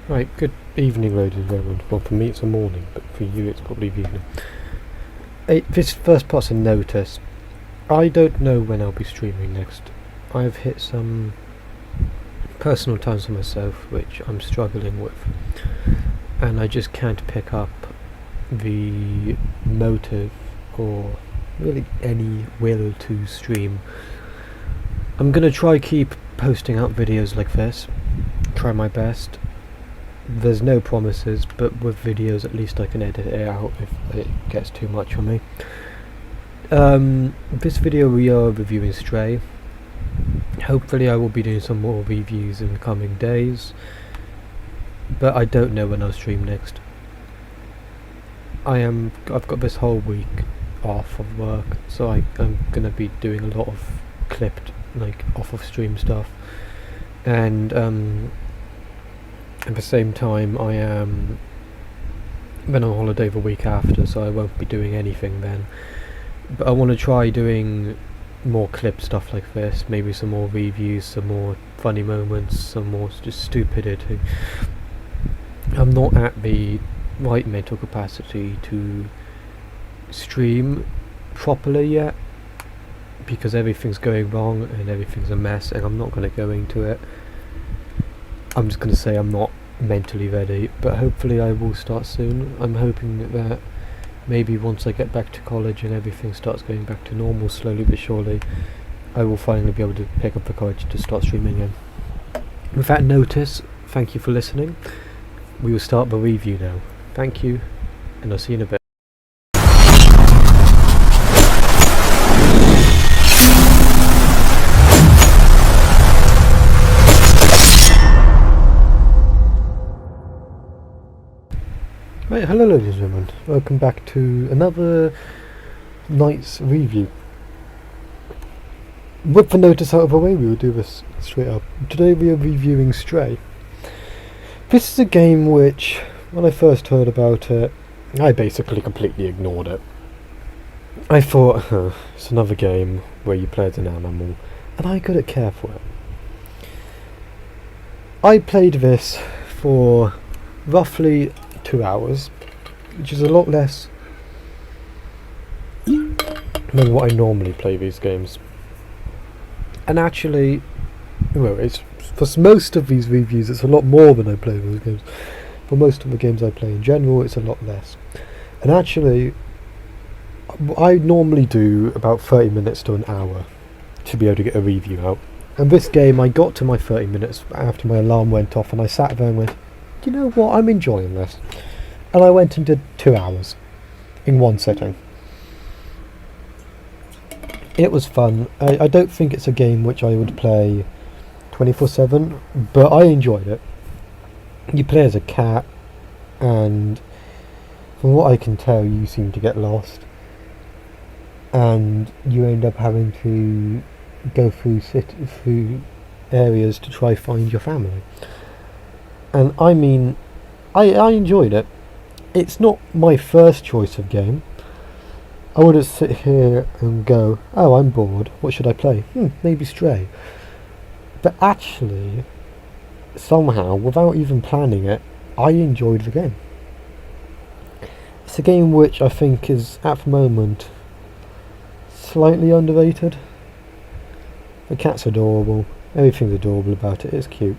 Right, good evening, ladies and gentlemen. Well, for me it's a morning, but for you it's probably evening. This first part's a notice. I don't know when I'll be streaming next. I've hit some personal times for myself which I'm struggling with, and I just can't pick up the motive or really any will to stream. I'm gonna try keep posting out videos like this, try my best. There's no promises, but with videos at least I can edit it out if it gets too much for me. This video we are reviewing Stray. Hopefully I will be doing some more reviews in the coming days, but I don't know when I'll stream next. I've got this whole week off of work, so I'm gonna be doing a lot of clipped, like, off of stream stuff, and at the same time I am then on holiday the week after, so I won't be doing anything then. But I want to try doing more clip stuff like this, maybe some more reviews, some more funny moments, some more just stupidity. I'm not at the right mental capacity to stream properly yet, because everything's going wrong and everything's a mess, and I'm not going to go into it. I'm just going to say I'm not mentally ready, but hopefully I will start soon. I'm hoping that maybe once I get back to college and everything starts going back to normal slowly but surely, I will finally be able to pick up the courage to start streaming again. With that notice, thank you for listening. We will start the review now. Thank you, and I'll see you in a bit. Right, hello ladies and gentlemen, welcome back to another night's review. With the notice out of the way, we will do this straight up. Today we are reviewing Stray. This is a game which, when I first heard about it, I basically completely ignored it. I thought, it's another game where you play as an animal, and I couldn't care for it. I played this for roughly 2 hours, which is a lot less than what I normally play these games. And actually, well, it's for most of these reviews it's a lot more than I play those games. For most of the games I play in general, it's a lot less. And actually, I normally do about 30 minutes to an hour to be able to get a review out. And this game, I got to my 30 minutes after my alarm went off, and I sat there and went, you know what, I'm enjoying this. And I went and did 2 hours in one sitting. It was fun. I don't think it's a game which I would play 24/7, but I enjoyed it. You play as a cat, and from what I can tell, you seem to get lost, and you end up having to go through areas to try find your family. And I mean, I enjoyed it. It's not my first choice of game. I wouldn't sit here and go, oh, I'm bored, what should I play? Maybe Stray. But actually, somehow, without even planning it, I enjoyed the game. It's a game which I think is, at the moment, slightly underrated. The cat's adorable, everything's adorable about it, it's cute.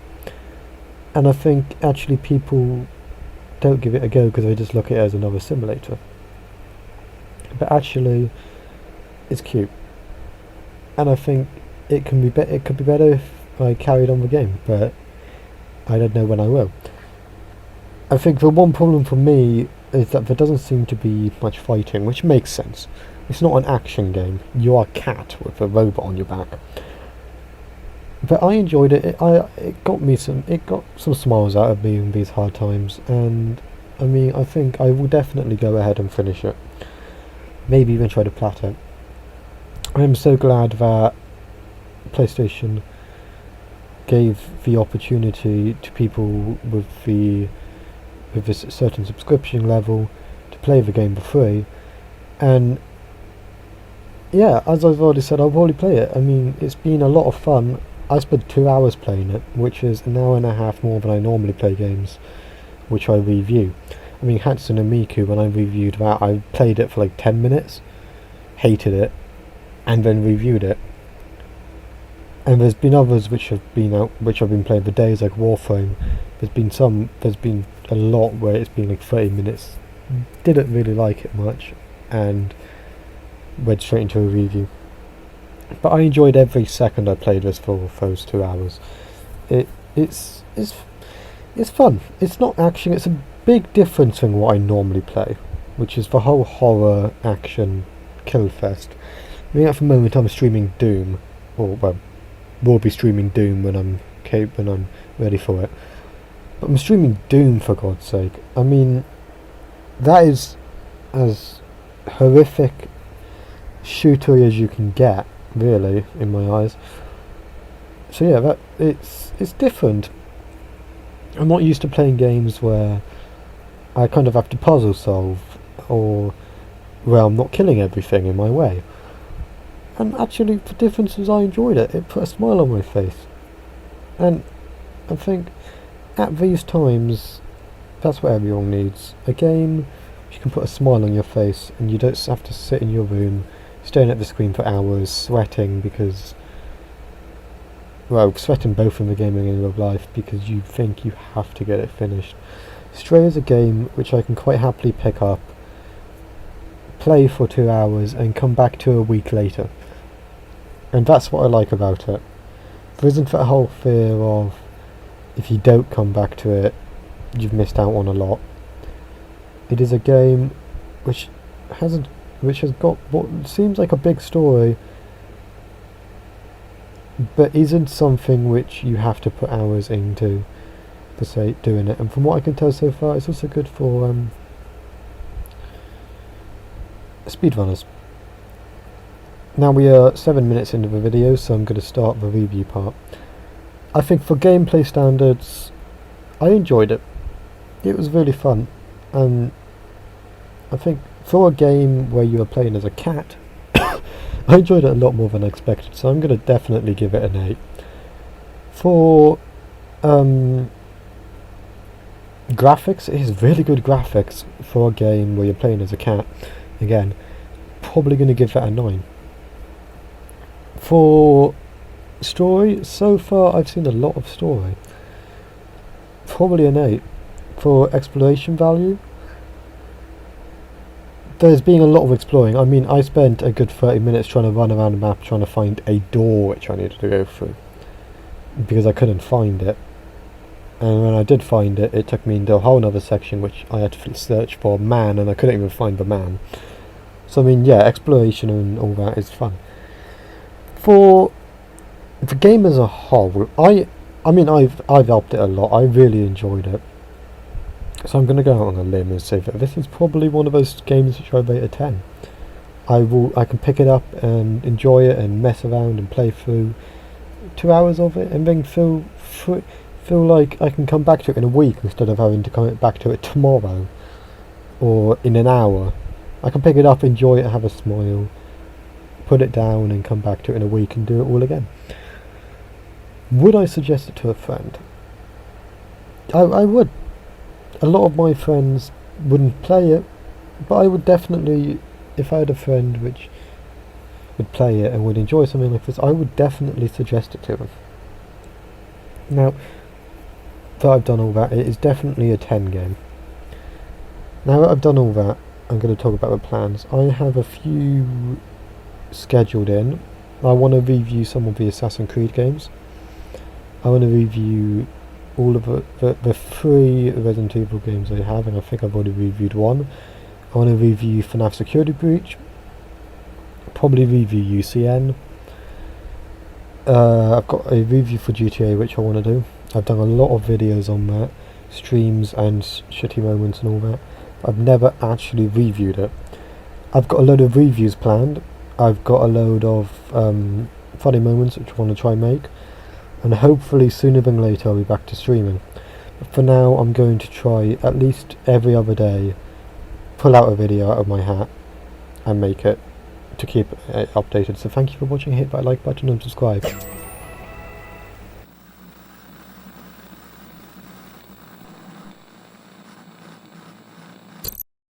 And I think actually people don't give it a go because they just look at it as another simulator. But actually, it's cute, and I think it can be it could be better if I carried on the game, but I don't know when I will. I think the one problem for me is that there doesn't seem to be much fighting, which makes sense. It's not an action game. You are a cat with a robot on your back. But I enjoyed it. It got some smiles out of me in these hard times, and I mean, I think I will definitely go ahead and finish it. Maybe even try to plat it. I am so glad that PlayStation gave the opportunity to people with this certain subscription level to play the game for free, and yeah, as I've already said, I'll probably play it. I mean, it's been a lot of fun. I spent 2 hours playing it, which is an hour and a half more than I normally play games, which I review. I mean, Hatsune Miku, when I reviewed that, I played it for like 10 minutes, hated it, and then reviewed it. And there's been others which have been out, which I've been playing for days, like Warframe. There's been a lot where it's been like 30 minutes. Didn't really like it much, and went straight into a review. But I enjoyed every second I played this for those 2 hours. It's fun. It's not action. It's a big difference from what I normally play, which is the whole horror action kill fest. I mean, at the moment I'm streaming Doom, or well, will be streaming Doom when I'm ready for it. But I'm streaming Doom, for God's sake. I mean, that is as horrific shootery as you can get, really, in my eyes. So yeah, it's different. I'm not used to playing games where I kind of have to puzzle solve, or where I'm not killing everything in my way. And actually, the difference is I enjoyed it. It put a smile on my face. And I think at these times, that's what everyone needs. A game which you can put a smile on your face, and you don't have to sit in your room staring at the screen for hours, sweating because, well, sweating both in the gaming and in real life because you think you have to get it finished. Stray is a game which I can quite happily pick up, play for 2 hours, and come back to a week later. And that's what I like about it. There isn't that whole fear of, if you don't come back to it, you've missed out on a lot. It is a game which has got what seems like a big story, but isn't something which you have to put hours into, per se, doing it. And from what I can tell so far, it's also good for speedrunners. Now we are 7 minutes into the video, so I'm going to start the review part. I think for gameplay standards, I enjoyed it. It was really fun, and I think for a game where you are playing as a cat, I enjoyed it a lot more than I expected, so I'm going to definitely give it an 8. For graphics, it is really good graphics for a game where you're playing as a cat. Again, probably going to give that a 9. For story, so far I've seen a lot of story. Probably an 8. For exploration value, there's been a lot of exploring. I mean, I spent a good 30 minutes trying to run around the map trying to find a door which I needed to go through, because I couldn't find it. And when I did find it, it took me into a whole other section which I had to search for a man, and I couldn't even find the man. So I mean, yeah, exploration and all that is fun. For the game as a whole, I mean, I've helped it a lot. I really enjoyed it. So I'm going to go out on a limb and say that this is probably one of those games which I rate a 10. I can pick it up and enjoy it and mess around and play through 2 hours of it, and then feel like I can come back to it in a week instead of having to come back to it tomorrow or in an hour. I can pick it up, enjoy it, have a smile, put it down, and come back to it in a week and do it all again. Would I suggest it to a friend? I would. A lot of my friends wouldn't play it, but I would definitely, if I had a friend which would play it and would enjoy something like this, I would definitely suggest it to them. Now that I've done all that, it is definitely a 10 game. Now that I've done all that, I'm going to talk about the plans. I have a few scheduled in. I want to review some of the Assassin's Creed games. I want to review all of the 3 Resident Evil games I have, and I think I've already reviewed one. I want to review FNAF Security Breach, probably review UCN. I've got a review for GTA which I want to do. I've done a lot of videos on that, streams and shitty moments and all that. I've never actually reviewed it. I've got a load of reviews planned. I've got a load of funny moments which I want to try and make, and hopefully sooner than later I'll be back to streaming. But for now, I'm going to try at least every other day, pull out a video out of my hat and make it to keep it updated. So thank you for watching. Hit that like button and subscribe.